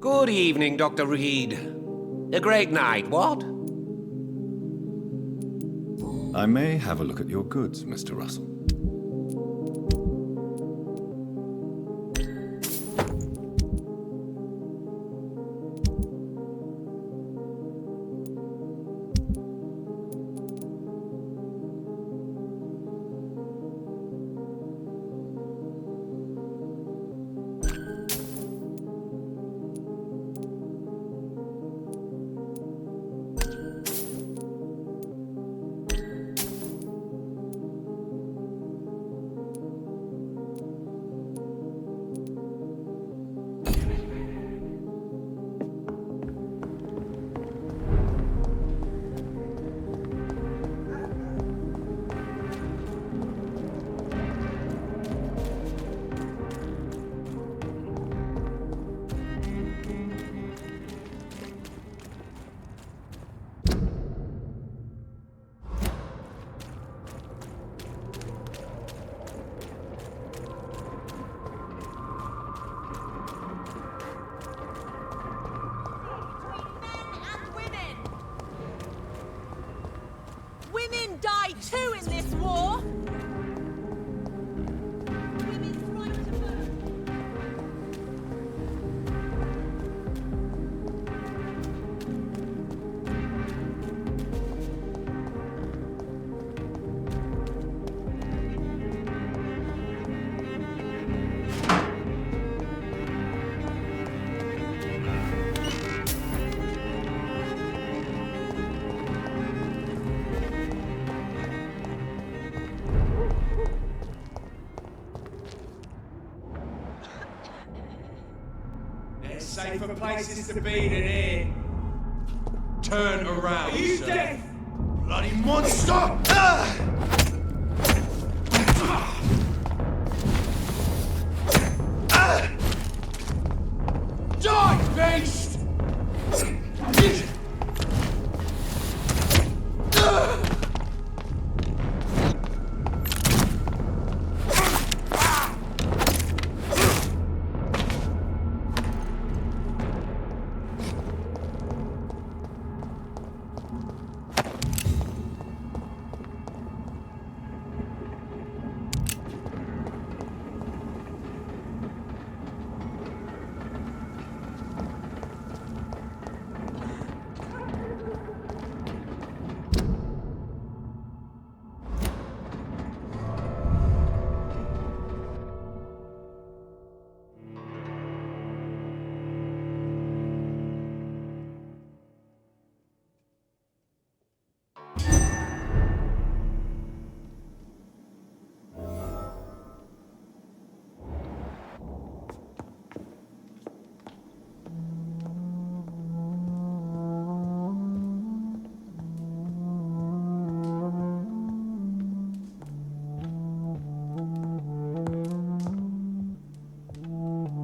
Good evening, Dr. Reed. A great night, what? I may have a look at your goods, Mr. Russell. Two in this war. Safer places to be than here. Turn around, Are you sir. deaf? Bloody monster! Die, beast!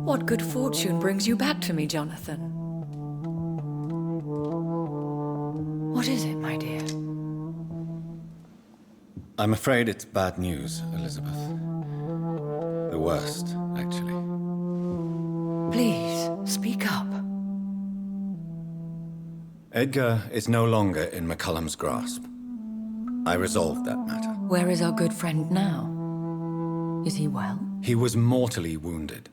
What good fortune brings you back to me, Jonathan? What is it, my dear? I'm afraid it's bad news, Elizabeth. The worst, actually. Please, speak up. Edgar is no longer in McCullum's grasp. I resolved that matter. Where is our good friend now? Is he well? He was mortally wounded.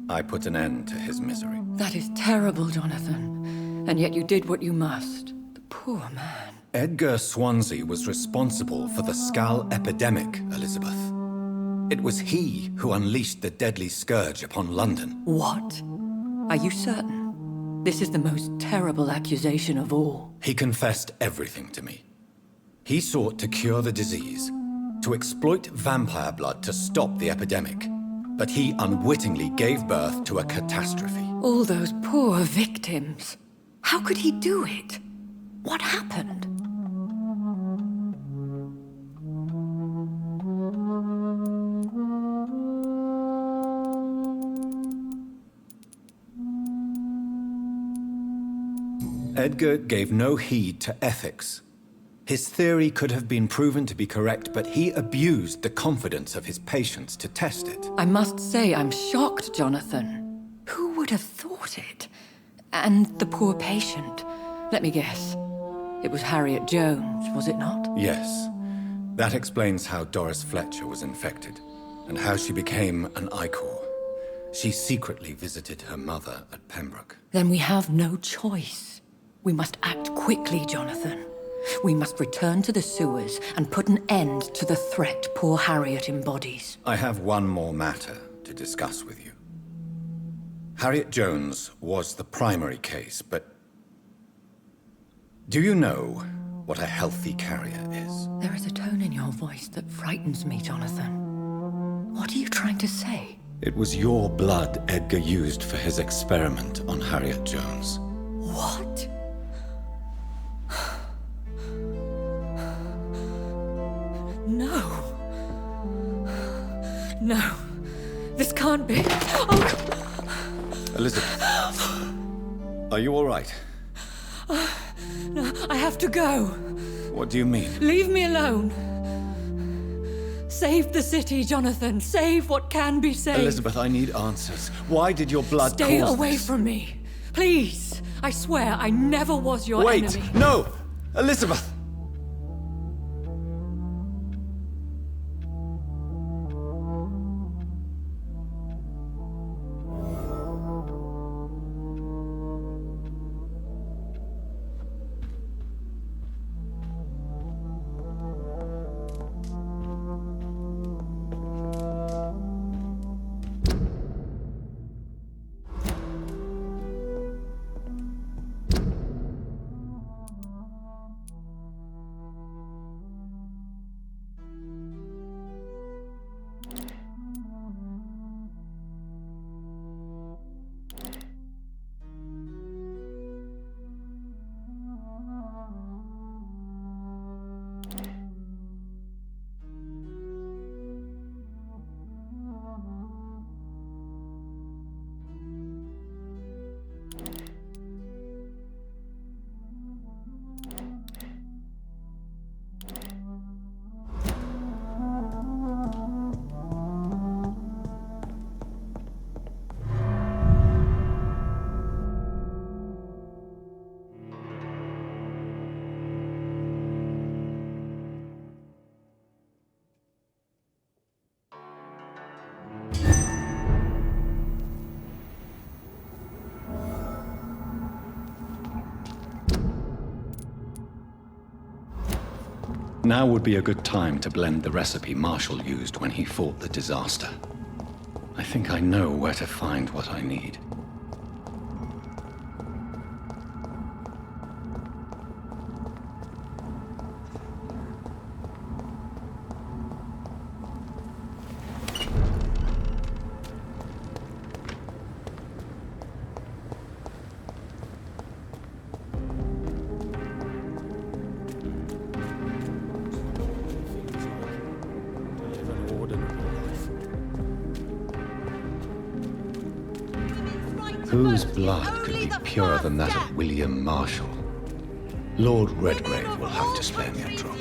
I put an end to his misery. That is terrible, Jonathan. And yet you did what you must. The poor man. Edgar Swansea was responsible for the Skal epidemic, Elizabeth. It was he who unleashed the deadly scourge upon London. What? Are you certain? This is the most terrible accusation of all. He confessed everything to me. He sought to cure the disease, to exploit vampire blood to stop the epidemic. But he unwittingly gave birth to a catastrophe. All those poor victims. How could he do it? What happened? Edgar gave no heed to ethics. His theory could have been proven to be correct, but he abused the confidence of his patients to test it. I must say I'm shocked, Jonathan. Who would have thought it? And the poor patient. Let me guess. It was Harriet Jones, was it not? Yes. That explains how Doris Fletcher was infected, and how she became an Icor. She secretly visited her mother at Pembroke. Then we have no choice. We must act quickly, Jonathan. We must return to the sewers and put an end to the threat poor Harriet embodies. I have one more matter to discuss with you. Harriet Jones was the primary case, but do you know what a healthy carrier is? There is a tone in your voice that frightens me, Jonathan. What are you trying to say? It was your blood Edgar used for his experiment on Harriet Jones. What? No. No. This can't be. Oh. Elizabeth, are you all right? No, I have to go. What do you mean? Leave me alone. Save the city, Jonathan. Save what can be saved. Elizabeth, I need answers. Why did your blood Stay cause away this? from me. Please. I swear I never was your Wait! enemy. No! Elizabeth! Now would be a good time to blend the recipe Marshall used when he fought the disaster. I think I know where to find what I need. Whose blood could be purer than that of William Marshall? Lord Redgrave will have to spare me a drop.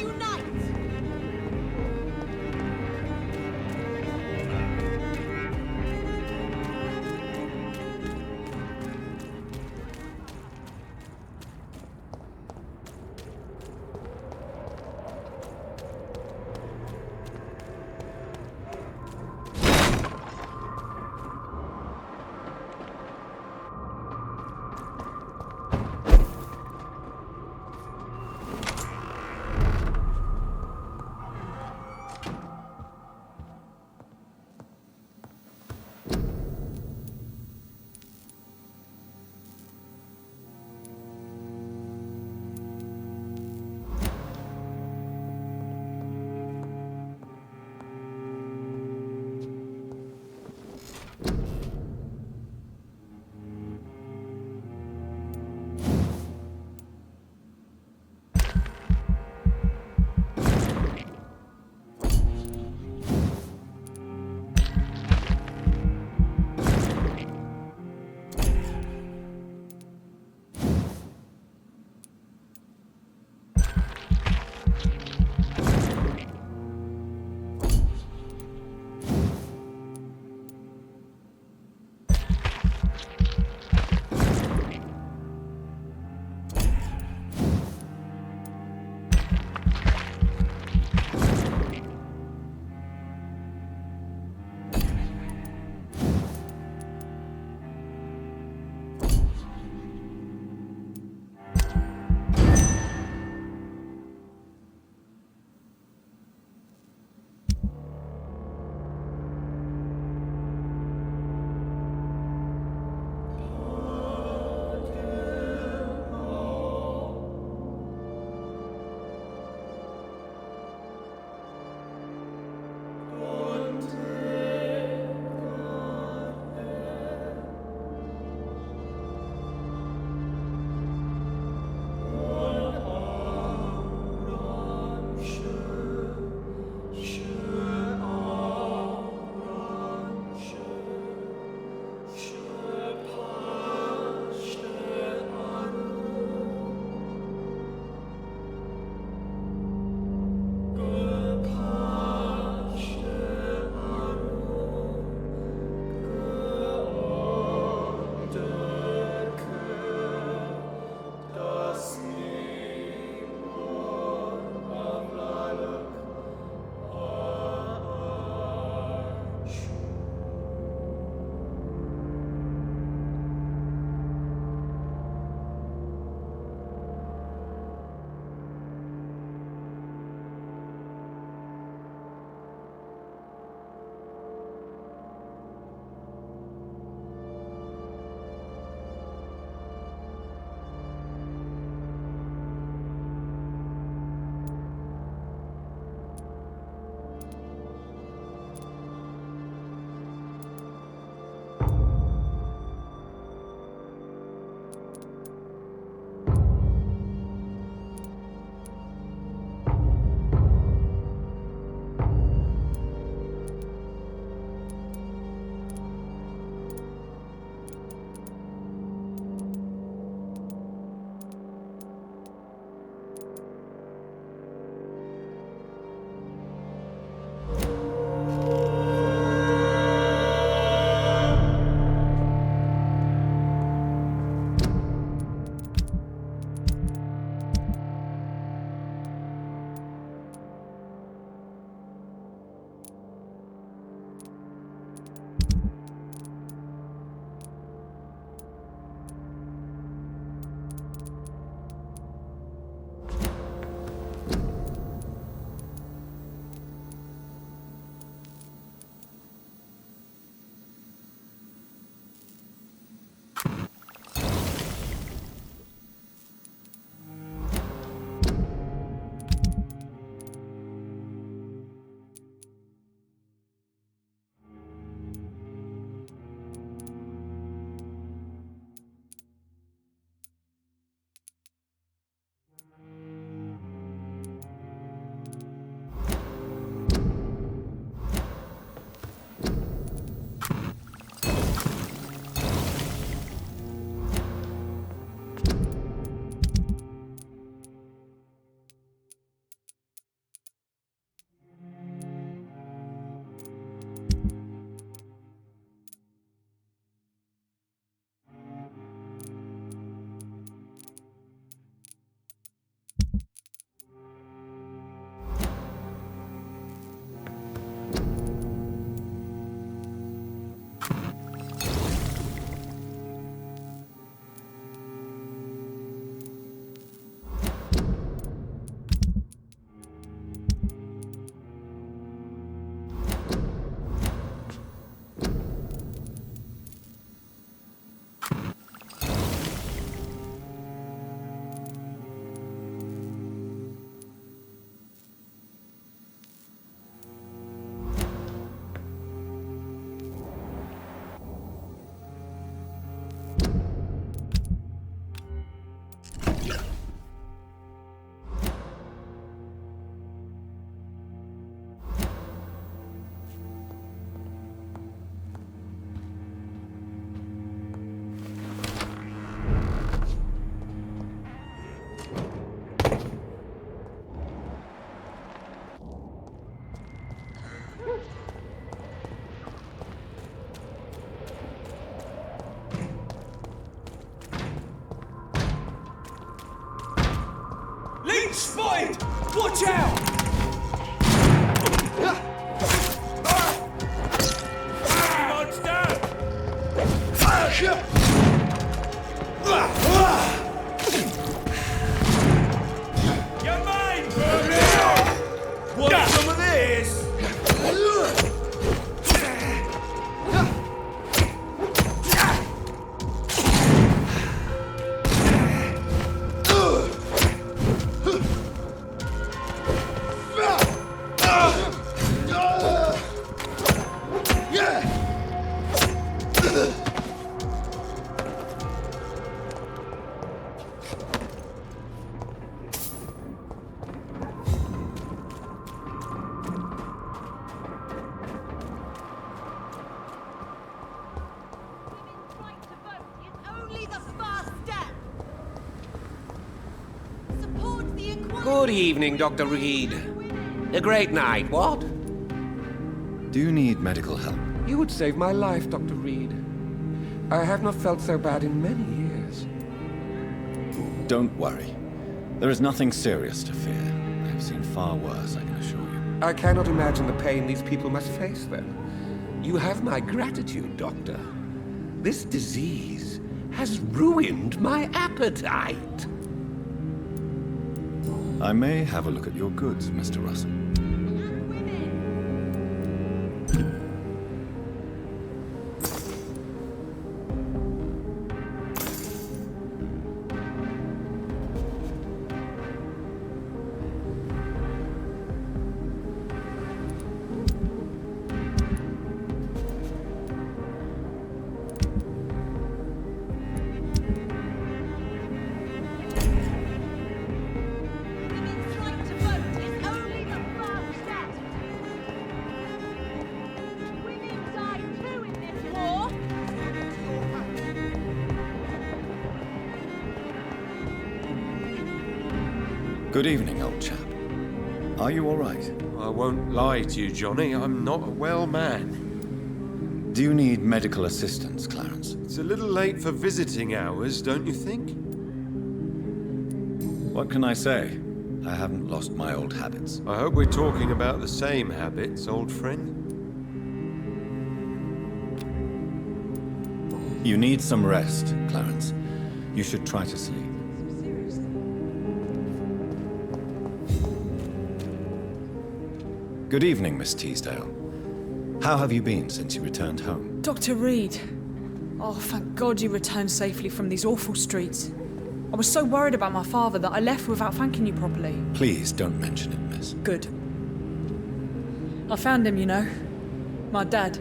Spotted! Watch out! You're mine, Vampyr! Want some of this? Right to vote is only the first step. Support the equality. Good evening, Dr. Reed. A great night, what? Do you need medical help? You would save my life, Dr. Reed. I have not felt so bad in many years. Don't worry. There is nothing serious to fear. I have seen far worse, I can assure you. I cannot imagine the pain these people must face, then. You have my gratitude, Doctor. This disease has ruined my appetite. I may have a look at your goods, Mr. Russell. Women's right to vote is only the first step. Women die too in this war. Good evening, old chap. Are you all right? I won't lie to you, Johnny. I'm not a well man. Do you need medical assistance, Clarence? It's a little late for visiting hours, don't you think? What can I say? I haven't lost my old habits. I hope we're talking about the same habits, old friend. You need some rest, Clarence. You should try to sleep. Good evening, Miss Teasdale. How have you been since you returned home? Dr. Reed. Oh, thank God you returned safely from these awful streets. I was so worried about my father that I left without thanking you properly. Please don't mention it, miss. Good. I found him, you know. My dad.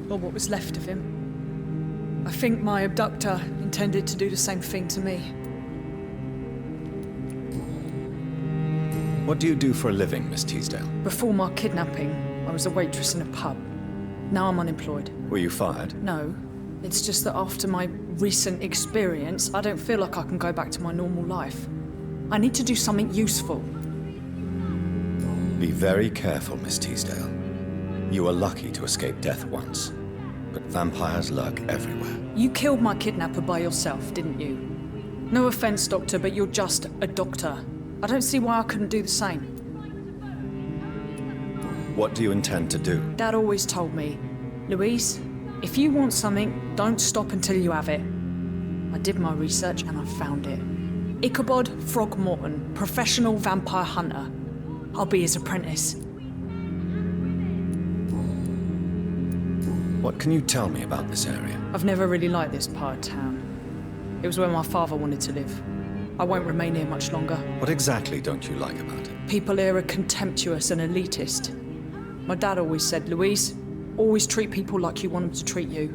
Or what was left of him. I think my abductor intended to do the same thing to me. What do you do for a living, Miss Teasdale? Before my kidnapping, I was a waitress in a pub. Now I'm unemployed. Were you fired? No. It's just that after my recent experience, I don't feel like I can go back to my normal life. I need to do something useful. Be very careful, Miss Teasdale. You were lucky to escape death once, but vampires lurk everywhere. You killed my kidnapper by yourself, didn't you? No offense, Doctor, but you're just a doctor. I don't see why I couldn't do the same. What do you intend to do? Dad always told me, Louise, if you want something, don't stop until you have it. I did my research and I found it. Ichabod Throgmorton, professional vampire hunter. I'll be his apprentice. What can you tell me about this area? I've never really liked this part of town. It was where my father wanted to live. I won't remain here much longer. What exactly don't you like about it? People here are contemptuous and elitist. My dad always said, Louise, always treat people like you want them to treat you.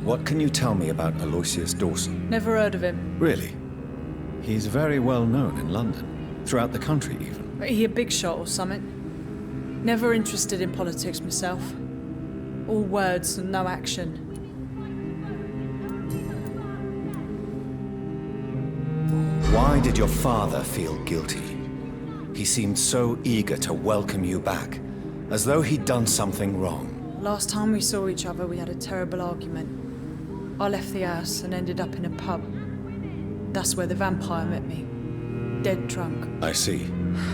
What can you tell me about Aloysius Dawson? Never heard of him. Really? He's very well known in London, throughout the country even. He a big shot or something? Never interested in politics myself. All words and no action. Why did your father feel guilty? He seemed so eager to welcome you back, as though he'd done something wrong. Last time we saw each other, we had a terrible argument. I left the house and ended up in a pub. That's where the vampire met me. Dead drunk. I see.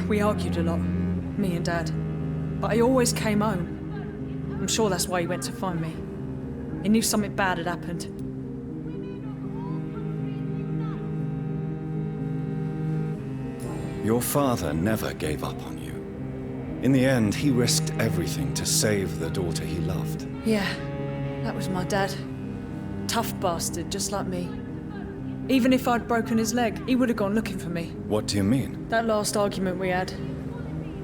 We argued a lot, me and Dad. But I always came home. I'm sure that's why he went to find me. He knew something bad had happened. Your father never gave up on you. In the end, he risked everything to save the daughter he loved. Yeah, that was my dad. Tough bastard, just like me. Even if I'd broken his leg, he would have gone looking for me. What do you mean? That last argument we had,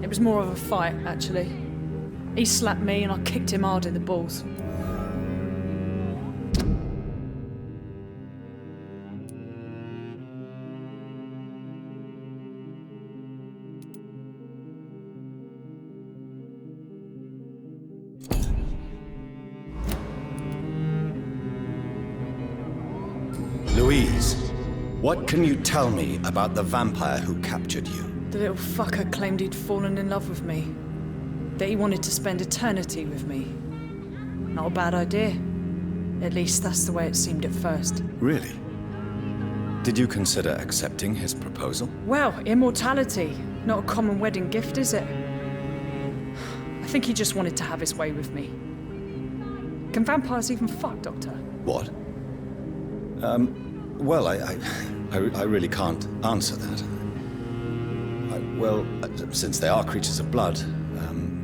it was more of a fight, actually. He slapped me and I kicked him hard in the balls. Louise, what can you tell me about the vampire who captured you? The little fucker claimed he'd fallen in love with me. That he wanted to spend eternity with me. Not a bad idea. At least that's the way it seemed at first. Really? Did you consider accepting his proposal? Well, immortality. Not a common wedding gift, is it? I think he just wanted to have his way with me. Can vampires even fuck, Doctor? What? Well, I really can't answer that. Since they are creatures of blood,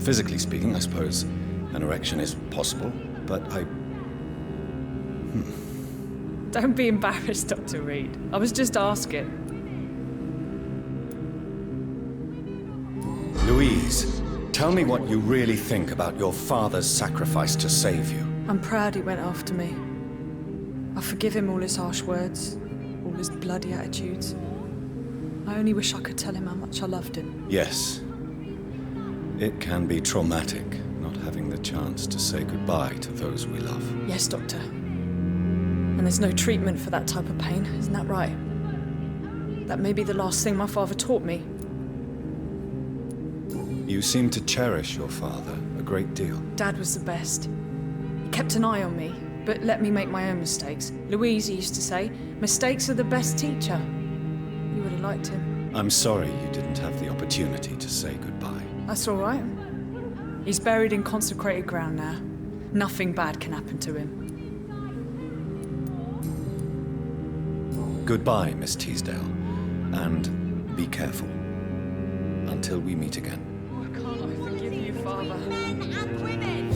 physically speaking, I suppose an erection is possible, but Don't be embarrassed, Dr. Reed. I was just asking. Louise, tell me what you really think about your father's sacrifice to save you. I'm proud he went after me. I forgive him all his harsh words, all his bloody attitudes. I only wish I could tell him how much I loved him. Yes. It can be traumatic, not having the chance to say goodbye to those we love. Yes, Doctor. And there's no treatment for that type of pain, isn't that right? That may be the last thing my father taught me. You seem to cherish your father a great deal. Dad was the best. He kept an eye on me, but let me make my own mistakes. Louise used to say, mistakes are the best teacher. You would have liked him. I'm sorry you didn't have the opportunity to say goodbye. That's all right. He's buried in consecrated ground now. Nothing bad can happen to him. Goodbye, Miss Teasdale, and be careful. Until we meet again. Why can't I forgive you, Father? Men and women!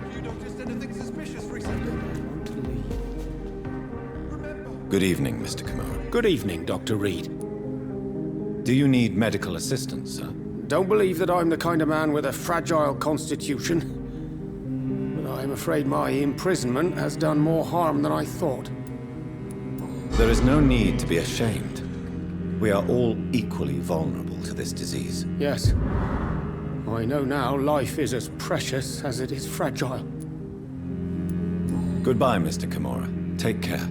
Have you noticed anything suspicious recently? Good evening, Mr. Kimura. Good evening, Dr. Reed. Do you need medical assistance, sir? Don't believe that I'm the kind of man with a fragile constitution. But I'm afraid my imprisonment has done more harm than I thought. There is no need to be ashamed. We are all equally vulnerable to this disease. Yes. I know now life is as precious as it is fragile. Goodbye, Mr. Kimura. Take care.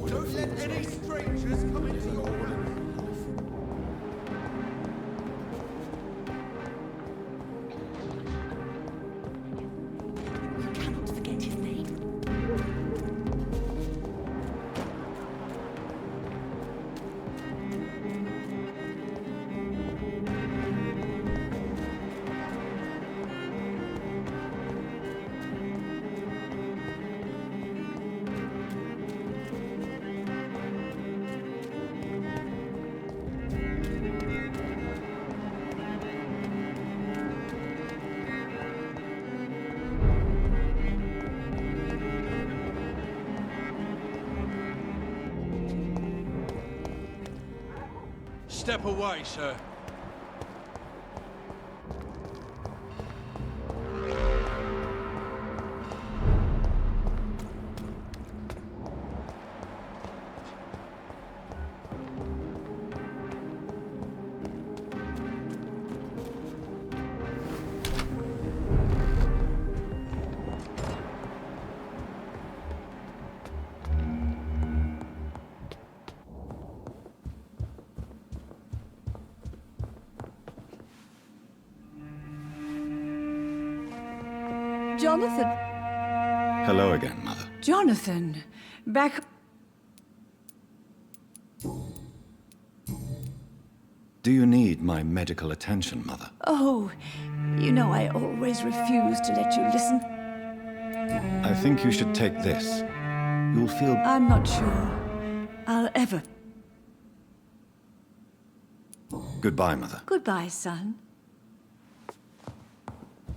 Don't let any strangers come into your room. You cannot forget his name. Step away, sir. Jonathan. Hello again, Mother. Jonathan, back... Do you need my medical attention, Mother? Oh, you know I always refuse to let you listen. I think you should take this. You'll feel... I'm not sure I'll ever... Goodbye, Mother. Goodbye, son.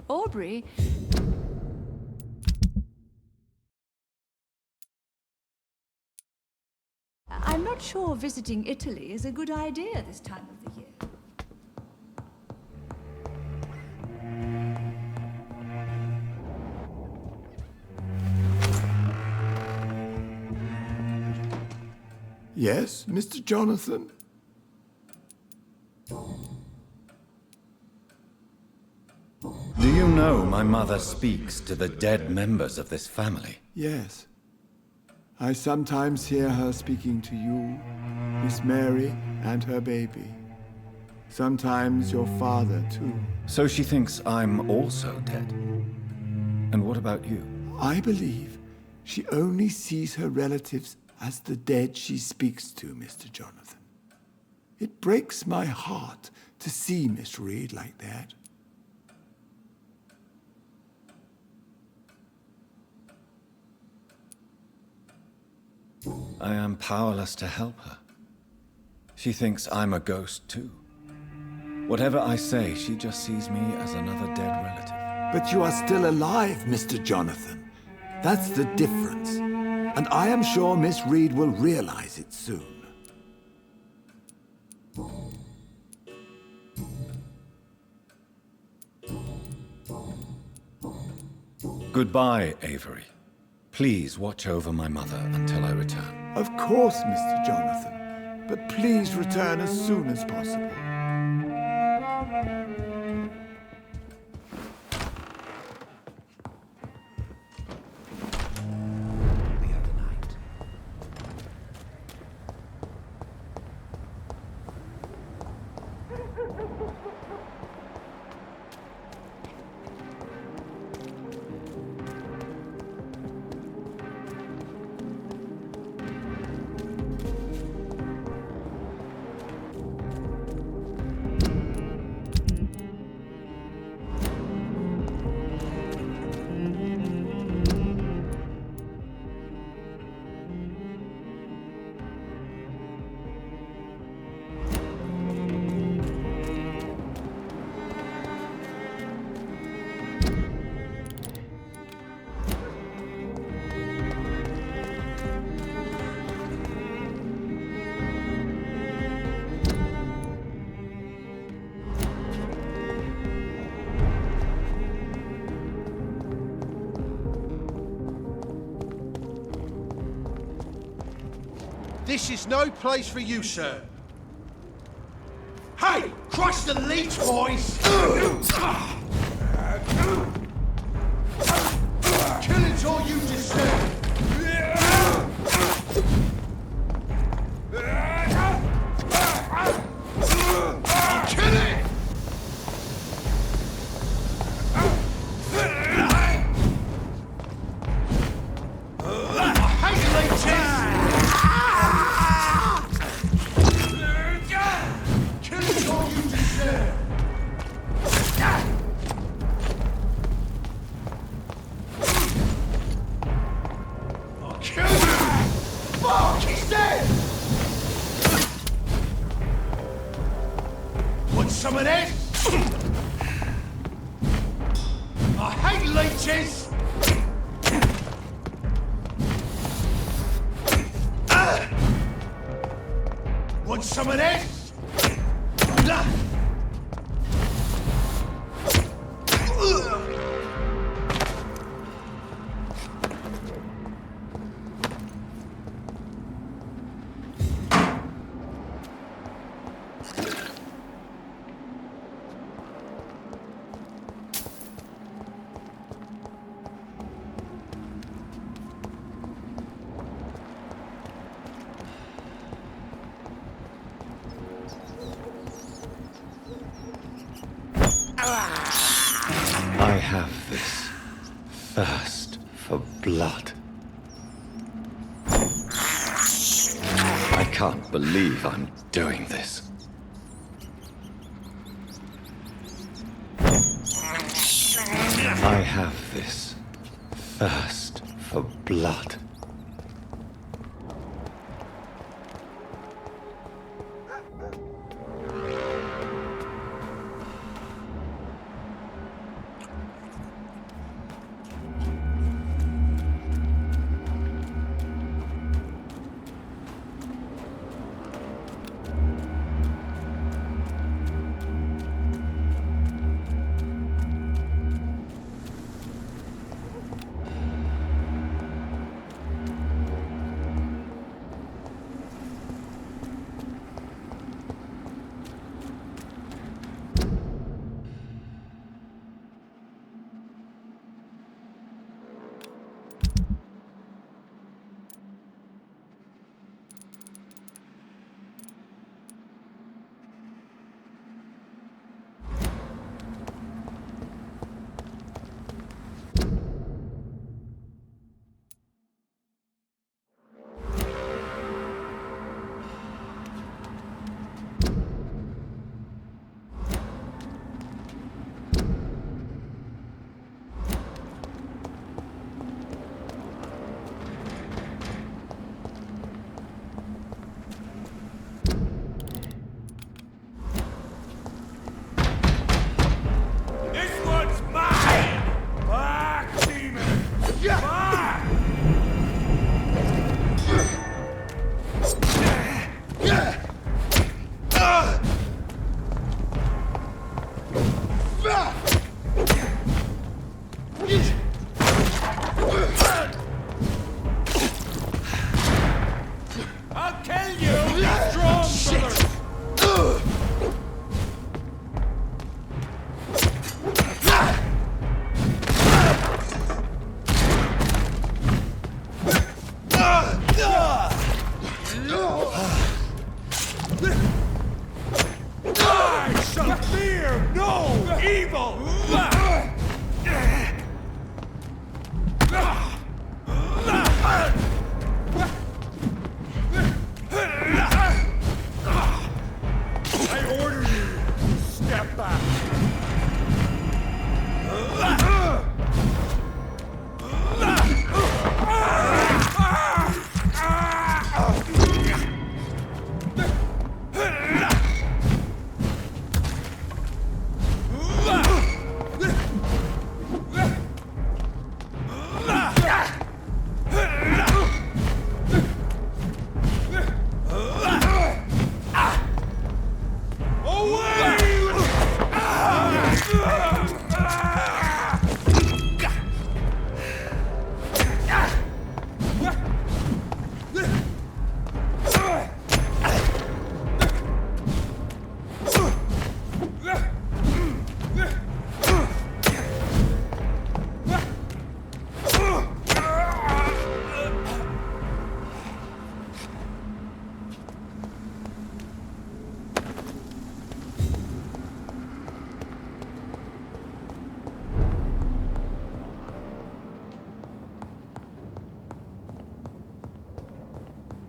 Aubrey... I'm not sure visiting Italy is a good idea this time of the year. Yes, Mr. Jonathan? Do you know my mother speaks to the dead members of this family? Yes. I sometimes hear her speaking to you, Miss Mary, and her baby. Sometimes your father, too. So she thinks I'm also dead. And what about you? I believe she only sees her relatives as the dead she speaks to, Mr. Jonathan. It breaks my heart to see Miss Reed like that. I am powerless to help her. She thinks I'm a ghost, too. Whatever I say, she just sees me as another dead relative. But you are still alive, Mr. Jonathan. That's the difference. And I am sure Miss Reed will realize it soon. Goodbye, Avery. Please watch over my mother until I return. Of course, Mr. Jonathan. But please return as soon as possible. This is no place for you, sir. Hey! Crush the leech, boys! Killing's all you deserve! Kill it! Some of this? I hate leeches! Want some of this? can't believe I'm doing this. I have this thirst for blood.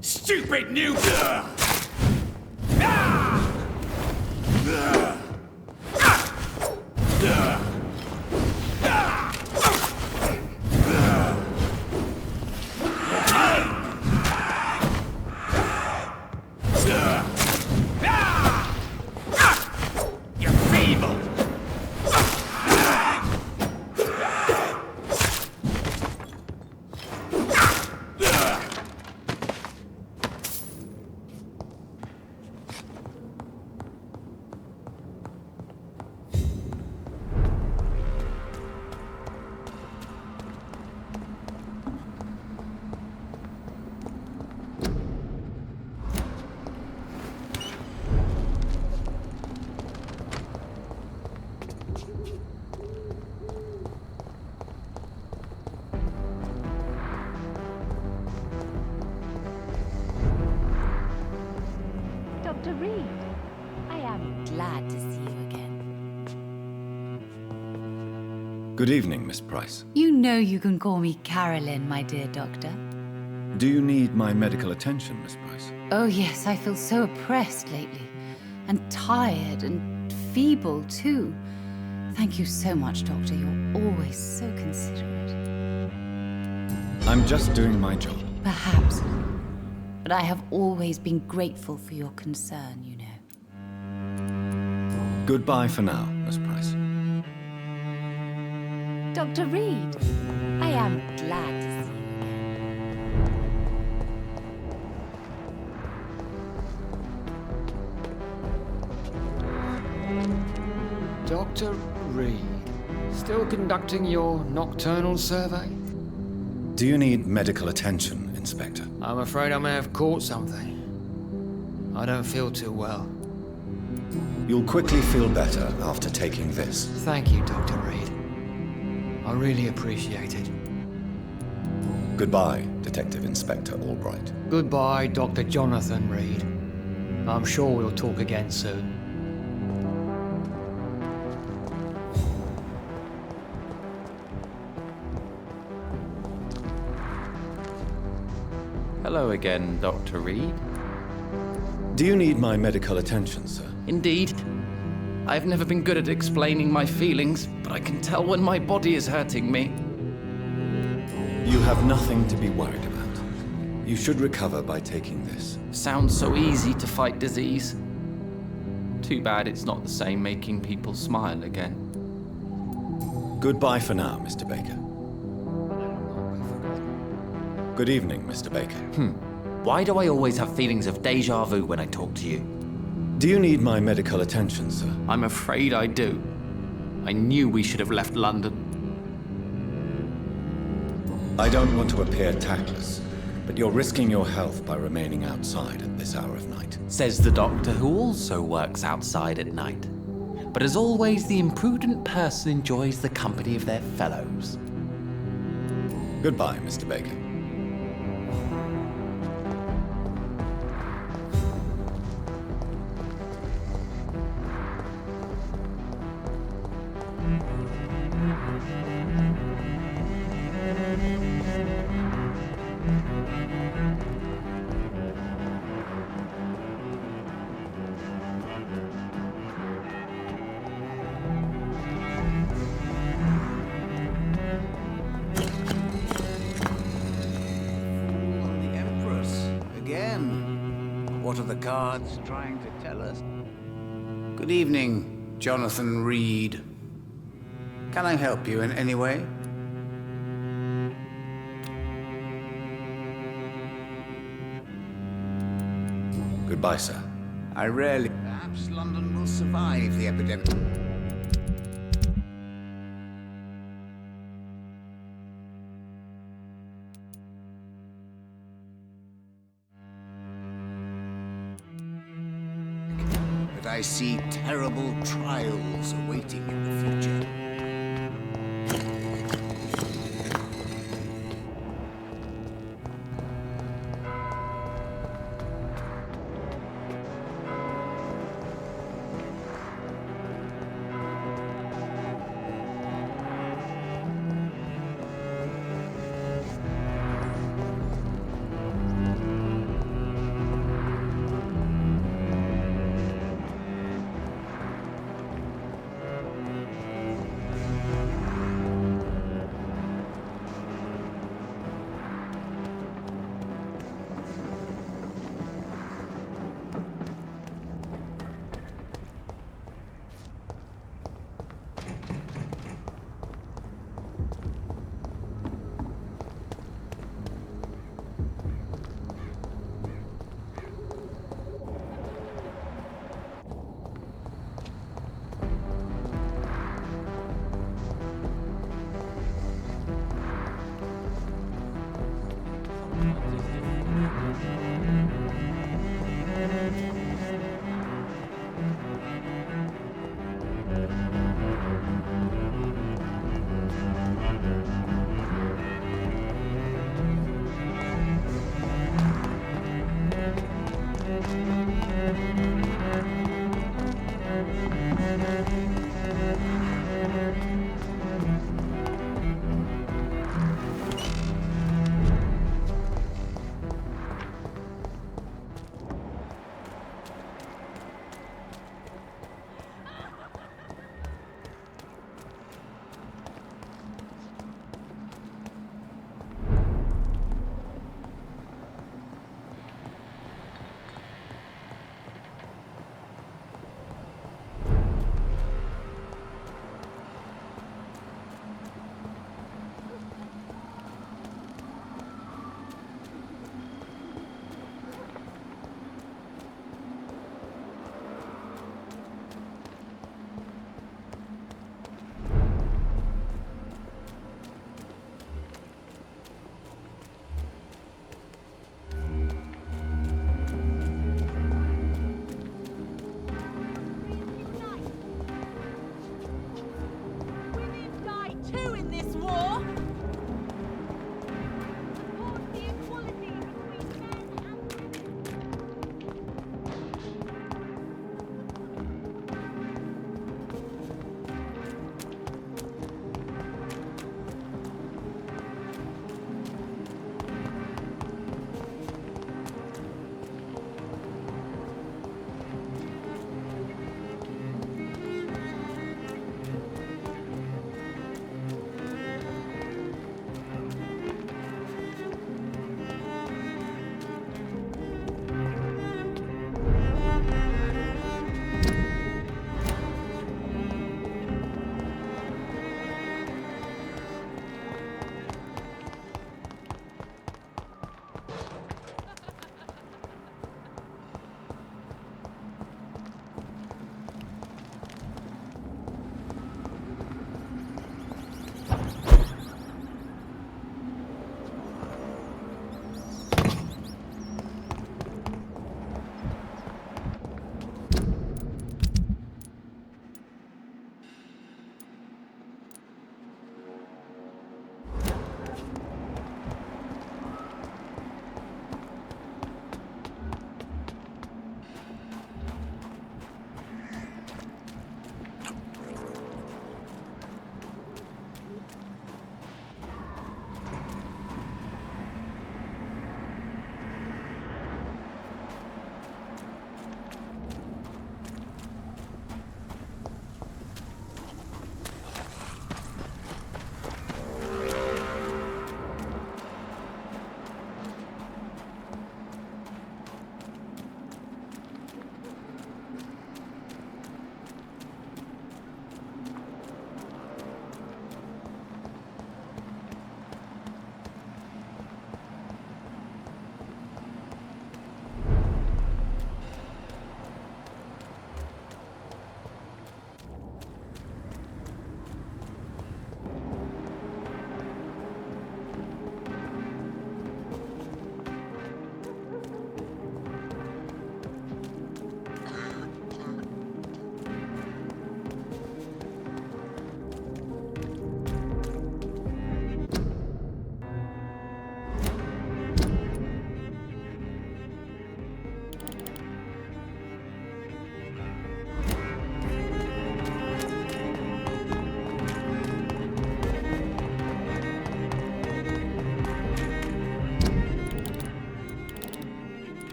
Stupid new. Dr. Reed, I am glad to see you again. Good evening, Miss Price. You know you can call me Carolyn, my dear doctor. Do you need my medical attention, Miss Price? Oh, yes, I feel so oppressed lately. And tired and feeble, too. Thank you so much, Doctor. You're always so considerate. I'm just doing my job. Perhaps. But I have always been grateful for your concern, you know. Goodbye for now, Miss Price. Dr. Reed, I am glad to see you again. Dr. Reed, still conducting your nocturnal survey? Do you need medical attention, Inspector? I'm afraid I may have caught something. I don't feel too well. You'll quickly feel better after taking this. Thank you, Dr. Reed. I really appreciate it. Goodbye, Detective Inspector Albright. Goodbye, Dr. Jonathan Reed. I'm sure we'll talk again soon. Hello again, Dr. Reed. Do you need my medical attention, sir? Indeed. I've never been good at explaining my feelings, but I can tell when my body is hurting me. You have nothing to be worried about. You should recover by taking this. Sounds so easy to fight disease. Too bad it's not the same making people smile again. Goodbye for now, Mr. Baker. Good evening, Mr. Baker. Why do I always have feelings of déjà vu when I talk to you? Do you need my medical attention, sir? I'm afraid I do. I knew we should have left London. I don't want to appear tactless, but you're risking your health by remaining outside at this hour of night. Says the doctor who also works outside at night. But as always, the imprudent person enjoys the company of their fellows. Goodbye, Mr. Baker. What are the cards trying to tell us? Good evening, Jonathan Reed. Can I help you in any way? Goodbye, sir. I rarely... Perhaps London will survive the epidemic. I see terrible trials awaiting in the future.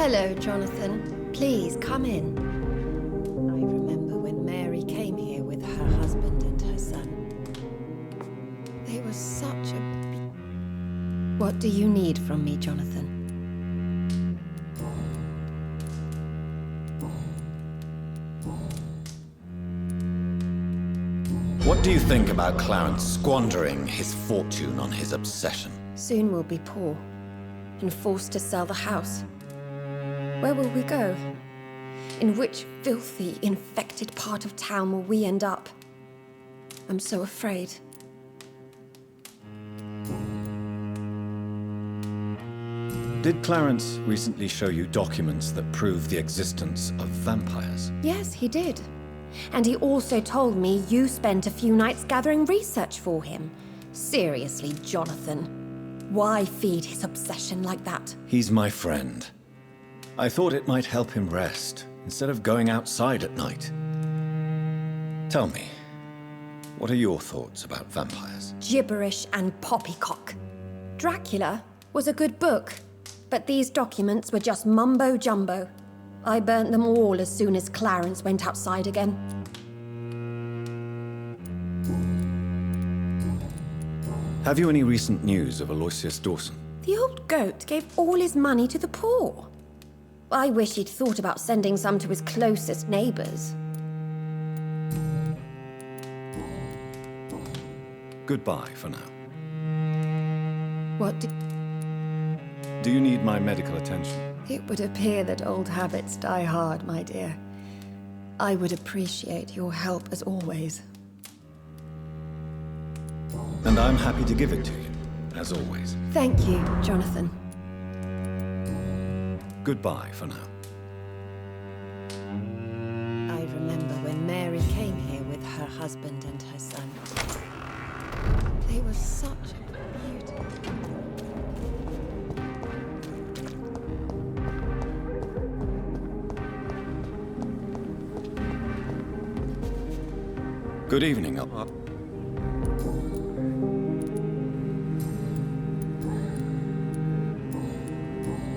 Hello, Jonathan. Please, come in. I remember when Mary came here with her husband and her son. They were such a... What do you need from me, Jonathan? What do you think about Clarence squandering his fortune on his obsession? Soon we'll be poor and forced to sell the house. Where will we go? In which filthy, infected part of town will we end up? I'm so afraid. Did Clarence recently show you documents that prove the existence of vampires? Yes, he did. And he also told me you spent a few nights gathering research for him. Seriously, Jonathan. Why feed his obsession like that? He's my friend. I thought it might help him rest, instead of going outside at night. Tell me, what are your thoughts about vampires? Gibberish and poppycock. Dracula was a good book, but these documents were just mumbo-jumbo. I burnt them all as soon as Clarence went outside again. Have you any recent news of Aloysius Dawson? The old goat gave all his money to the poor. I wish he'd thought about sending some to his closest neighbors. Goodbye for now. What do you need my medical attention? It would appear that old habits die hard, my dear. I would appreciate your help as always. And I'm happy to give it to you, as always. Thank you, Jonathan. Goodbye for now. I remember when Mary came here with her husband and her son. They were such a beauty. Good evening,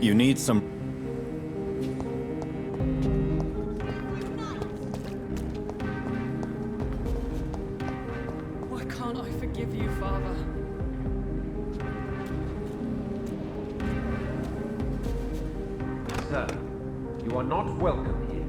You need some... Why can't I forgive you, Father? Sir, you are not welcome here.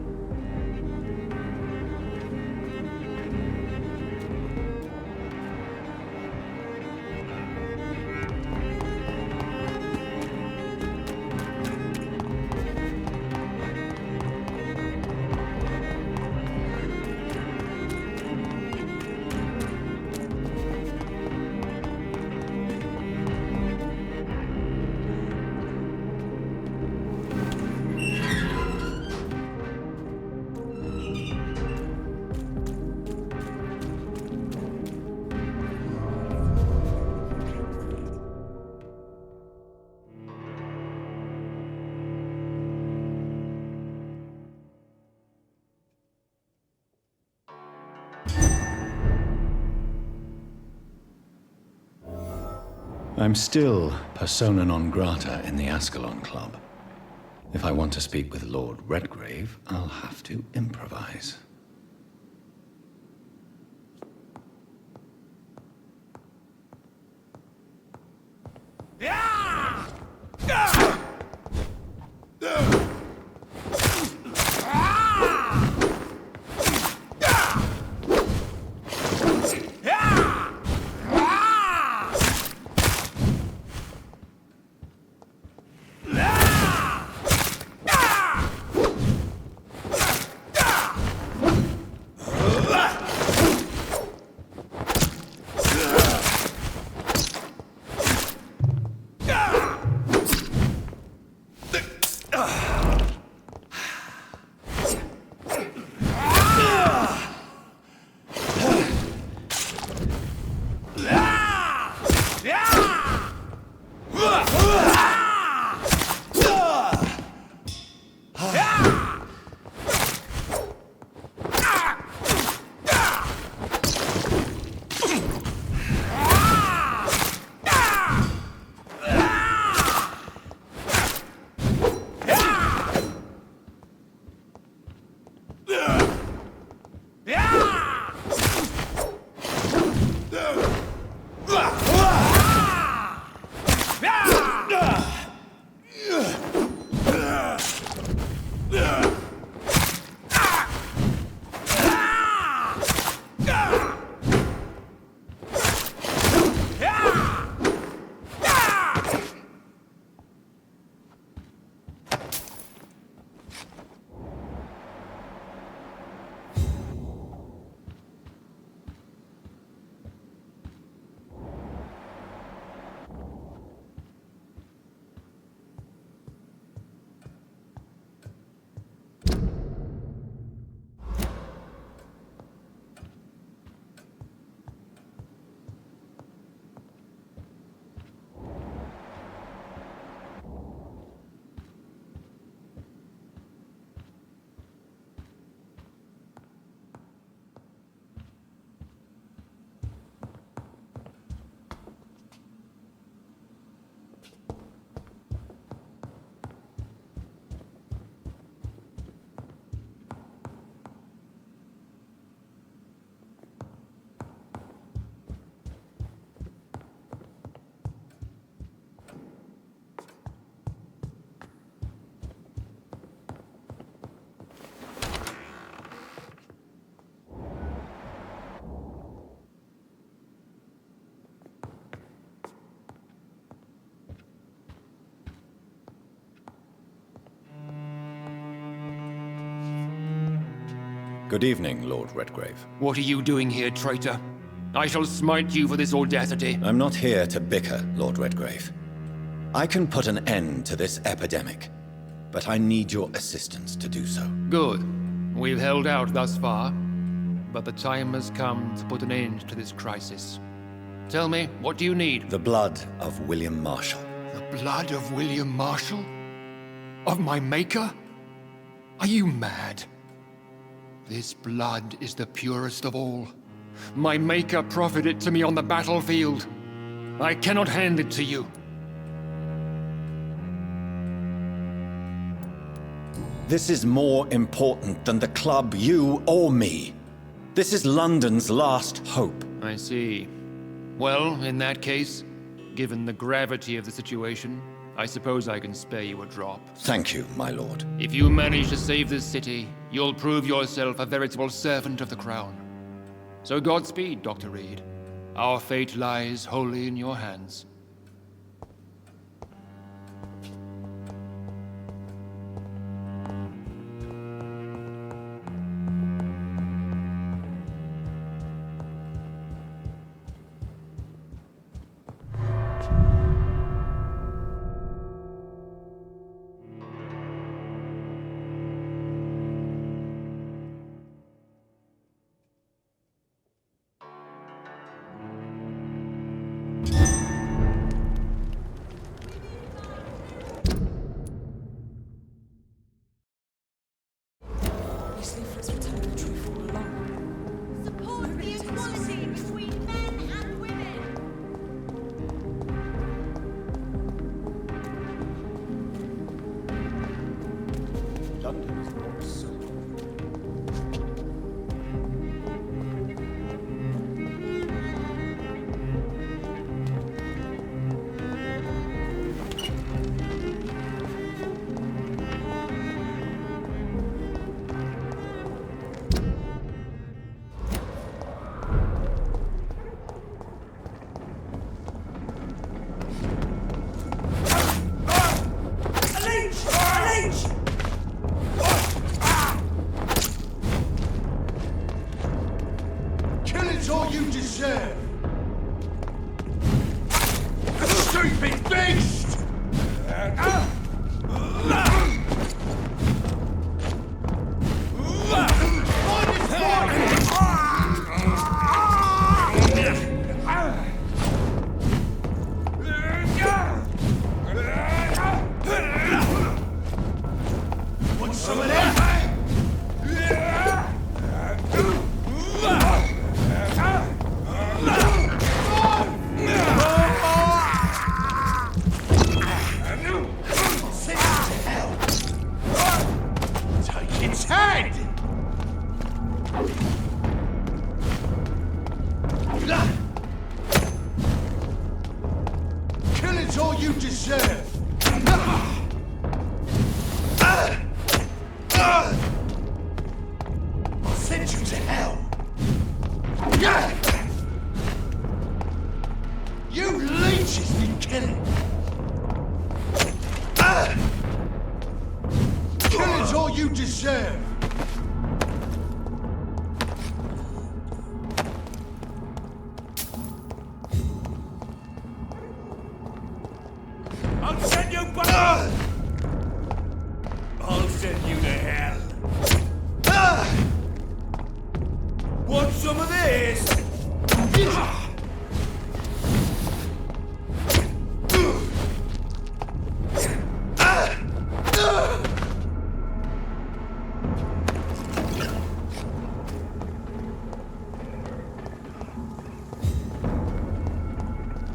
I'm still persona non grata in the Ascalon Club. If I want to speak with Lord Redgrave, I'll have to improvise. Good evening, Lord Redgrave. What are you doing here, traitor? I shall smite you for this audacity. I'm not here to bicker, Lord Redgrave. I can put an end to this epidemic, but I need your assistance to do so. Good. We've held out thus far, but the time has come to put an end to this crisis. Tell me, what do you need? The blood of William Marshall. The blood of William Marshall? Of my maker? Are you mad? This blood is the purest of all. My maker proffered it to me on the battlefield. I cannot hand it to you. This is more important than the club, you, or me. This is London's last hope. I see. Well, in that case, given the gravity of the situation, I suppose I can spare you a drop. Thank you, my lord. If you manage to save this city, you'll prove yourself a veritable servant of the crown. So Godspeed, Dr. Reed. Our fate lies wholly in your hands.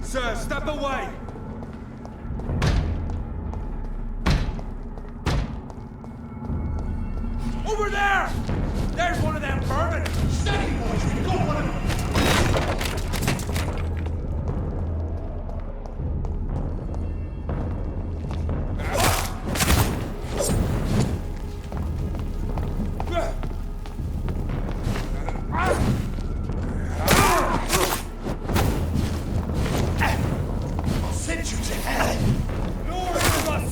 Sir, step away! Over there! There's one of them vermin! Steady, boys! We got one of them! I'll send you to hell! Lord of us!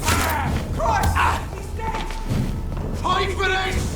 Christ! He's dead! Fight for this!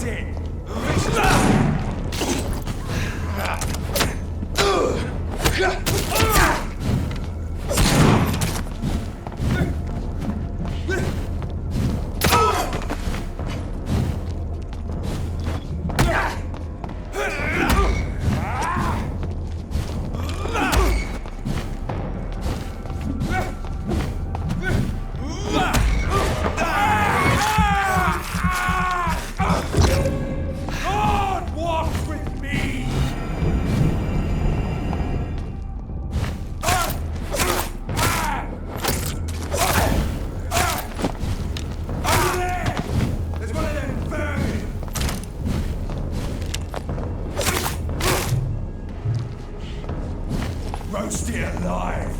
it! Roast it alive!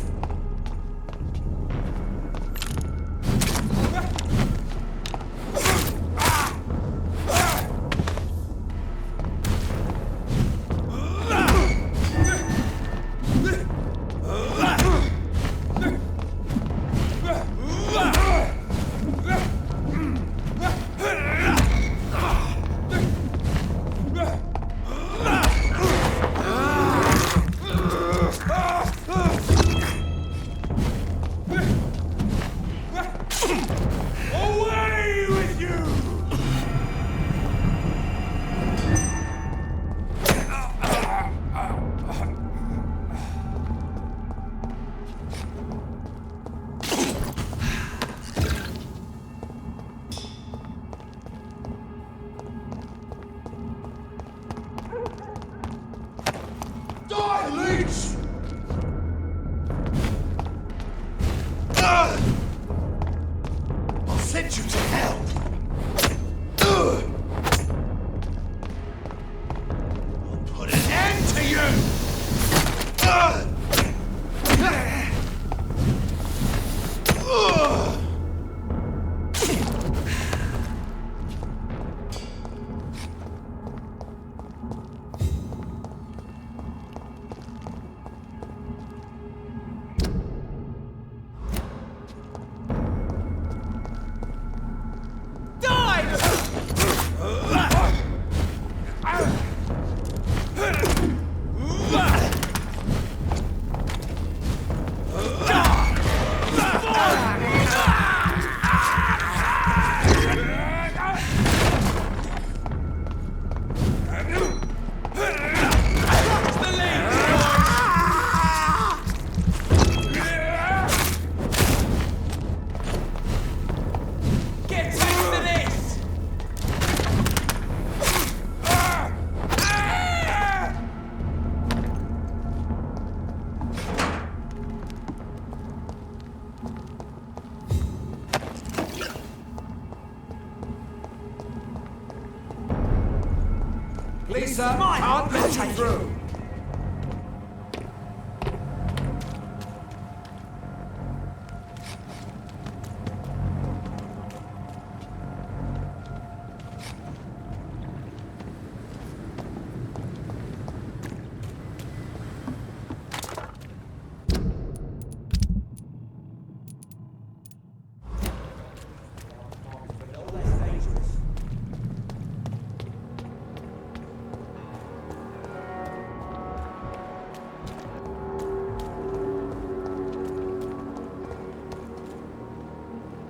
I'll send you to hell! I'll put an end to you! Please, sir, can't let you through.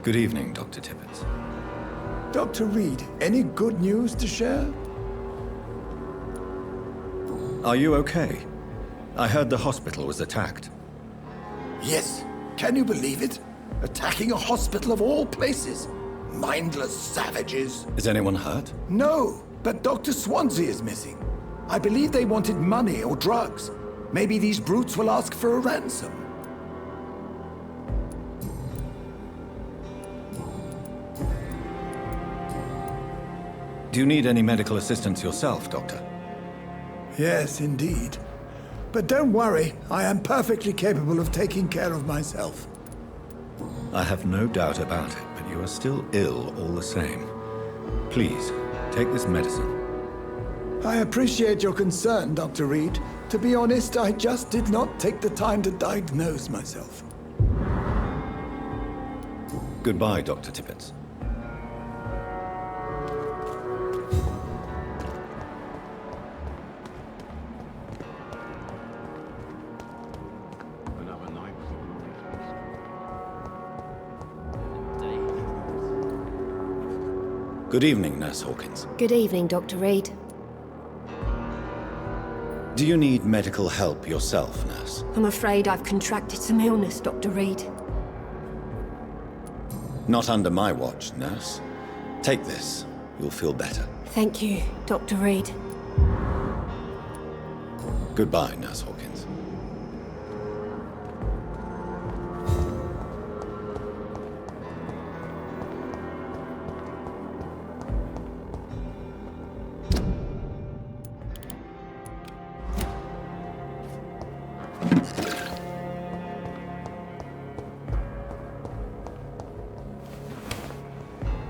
Good evening, Dr. Tippett. Dr. Reed, any good news to share? Are you okay? I heard the hospital was attacked. Yes. Can you believe it? Attacking a hospital of all places. Mindless savages. Is anyone hurt? No, but Dr. Swansea is missing. I believe they wanted money or drugs. Maybe these brutes will ask for a ransom. Do you need any medical assistance yourself, Doctor? Yes, indeed. But don't worry, I am perfectly capable of taking care of myself. I have no doubt about it, but you are still ill all the same. Please, take this medicine. I appreciate your concern, Dr. Reed. To be honest, I just did not take the time to diagnose myself. Goodbye, Dr. Tippett. Good evening, Nurse Hawkins. Good evening, Dr. Reed. Do you need medical help yourself, Nurse? I'm afraid I've contracted some illness, Dr. Reed. Not under my watch, Nurse. Take this. You'll feel better. Thank you, Dr. Reed. Goodbye, Nurse Hawkins.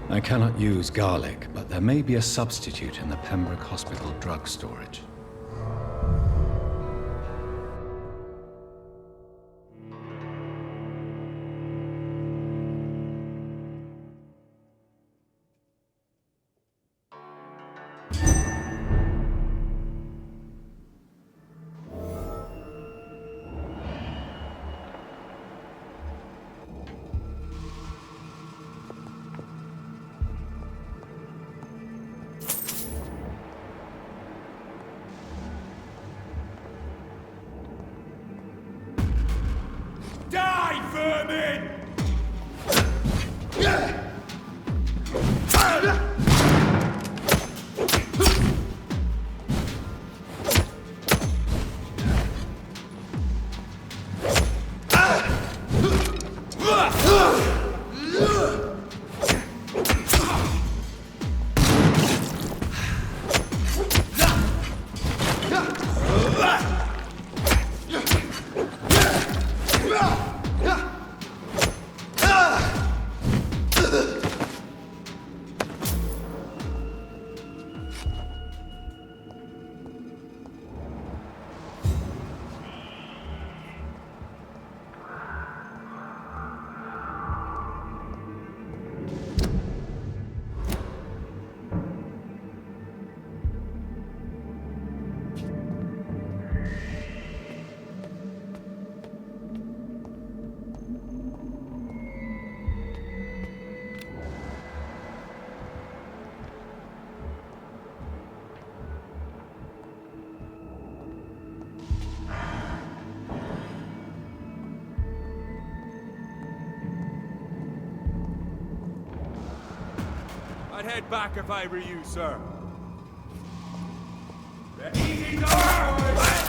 I cannot use garlic, but there may be a substitute in the Pembroke Hospital drug storage. Die, vermin! I'd head back if I were you, sir. Easy door, boys!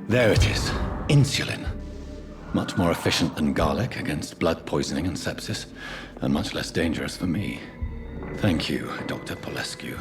There it is. Insulin. Much more efficient than garlic against blood poisoning and sepsis, and much less dangerous for me. Thank you, Dr. Polescu.